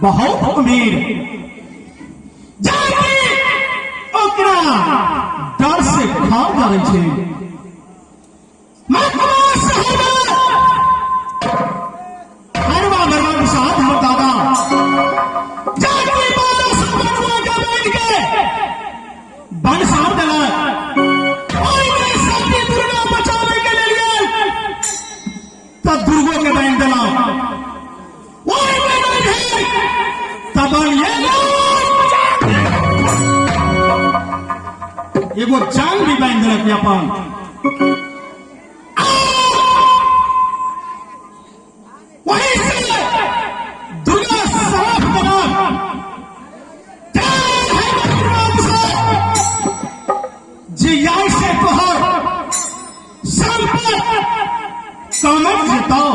बहुत अमीर जाके ओकरा डर से भाग जाए छे। दादा जाके बन सार दिलक दुर्गा बचावे के लिए तब दुर्गो के बैन दिला तब एगो जान भी बैन दिलक अपन वहीं से दुर्गा साफ जी से तोहर संपत समझ जताओ